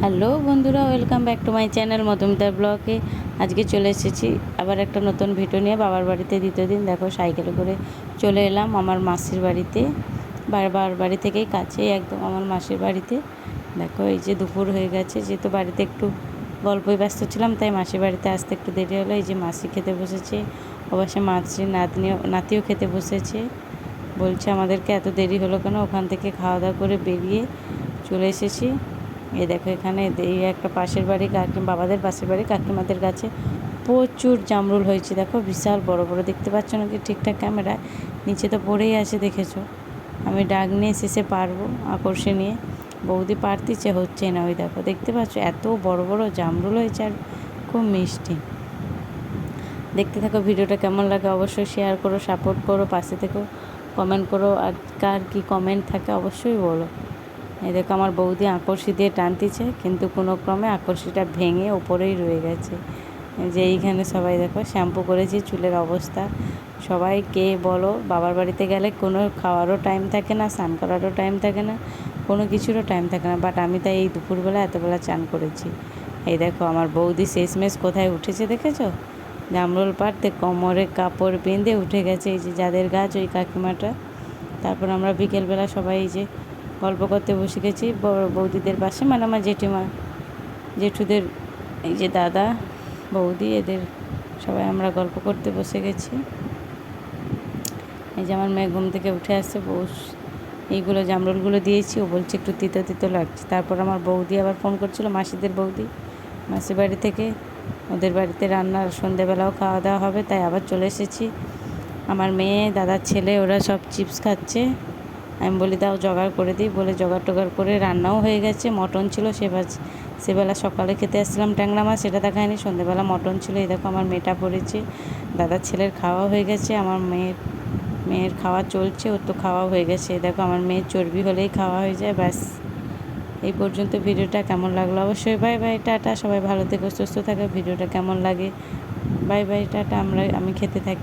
Hello বন্ধুরা, welcome back to my channel মধুমিতার ব্লগে। আজকে চলে এসেছি আবার একটা নতুন ভিডিও নিয়ে। বাবার বাড়িতে দ্বিতীয় দিন দেখো সাইকেলে করে চলে এলাম আমার মাসির বাড়িতে। বাবার বাড়ি থেকেই কাছে একদম আমার মাসির বাড়িতে। দেখো এই যে দুপুর হয়ে গেছে, যেহেতু বাড়িতে একটু গল্পই ব্যস্ত ছিলাম তাই মাসির বাড়িতে আসতে একটু দেরি হলো। এই যে মাসি খেতে বসেছে, অবশ্যই মাসির নাতিও খেতে বসেছে। বলছে আমাদেরকে এত দেরি হলো কেন। ওখান থেকে খাওয়া দাওয়া করে বেরিয়ে চলে এসেছি। এই দেখো এখানে এই একটা পাশের বাড়ি বাবাদের পাশের বাড়ি কাকিমাদের গাছে প্রচুর জামরুল হয়েছে। দেখো বিশাল বড় বড়, দেখতে পাচ্ছ নাকি ঠিকঠাক ক্যামেরায়? নিচে তো পড়েই আছে, দেখেছো? আমি ডাক নিয়ে শেষে পারবো আকর্ষে নিয়ে, বৌদি পারতিছে, হচ্ছে না। ওই দেখো দেখতে পাচ্ছ এত বড় বড় জামরুল হয়েছে আর খুব মিষ্টি। দেখতে থাকো, ভিডিওটা কেমন লাগে অবশ্যই শেয়ার করো, সাপোর্ট করো, পাশে থেকো, কমেন্ট করো। আর কার কী কমেন্ট থাকে অবশ্যই বলো। এই দেখো আমার বৌদি আকর্ষি দিয়ে টানতেছে, কিন্তু কোনো ক্রমে আকর্ষিটা ভেঙে ওপরেই রয়ে গেছে। যে এইখানে সবাই দেখো শ্যাম্পু করেছি, চুলের অবস্থা। সবাই কে বলো, বাবার বাড়িতে গেলে কোনো খাওয়ারও টাইম থাকে না, স্নান করারও টাইম থাকে না, কোনো কিছুরও টাইম থাকে না। বাট আমি তাই এই দুপুরবেলা এতবেলা চান করেছি। এই দেখো আমার বৌদি শেষমেশ কোথায় উঠেছে দেখেছো? জামরুল পাড়তে কোমরে কাপড় বেঁধে উঠে গেছে। এই যে যাদের গাছ ওই কাকিমাটা। তারপর আমরা বিকেলবেলা সবাই এই যে গল্প করতে বসে গেছি বৌদিদের পাশে, মানে আমার জেঠিমা জেঠুদের এই যে দাদা বৌদি এদের সবাই আমরা গল্প করতে বসে গেছি। এই যে আমার মেয়ে ঘুম থেকে উঠে আসছে, এইগুলো জামরুলগুলো দিয়েছি, ও বলছে একটু তিতো তিতো লাগছে। তারপর আমার বৌদি আবার ফোন করছিল, মাসিদের বৌদি মাসির বাড়ি থেকে, ওদের বাড়িতে রান্নার সন্ধেবেলাও খাওয়া দাওয়া হবে, তাই আবার চলে এসেছি। আমার মেয়ে দাদার ছেলে ওরা সব চিপস খাচ্ছে। আমি বলি দাও জোগাড় করে দিই, বলে জোগাড় টোগাড় করে রান্নাও হয়ে গেছে। মটন ছিল, সেবেলা সকালে খেতে আসছিলাম ট্যাংরা মাছ, সেটা দেখায়নি। সন্ধ্যেবেলা মটন ছিল। এই দেখো আমার মেয়েটা পড়েছে, দাদার ছেলের খাওয়া হয়ে গেছে, আমার মেয়ের খাওয়া চলছে, ওর তো খাওয়া হয়ে গেছে। দেখো আমার মেয়ের চর্বি হলেই খাওয়া হয়ে যায়, ব্যাস। এই পর্যন্ত ভিডিওটা কেমন লাগলো অবশ্যই বাই বাই টাটা। সবাই ভালো থেকো, সুস্থ থাকো। ভিডিওটা কেমন লাগে বাই বাই টাটা। আমি খেতে থাকি।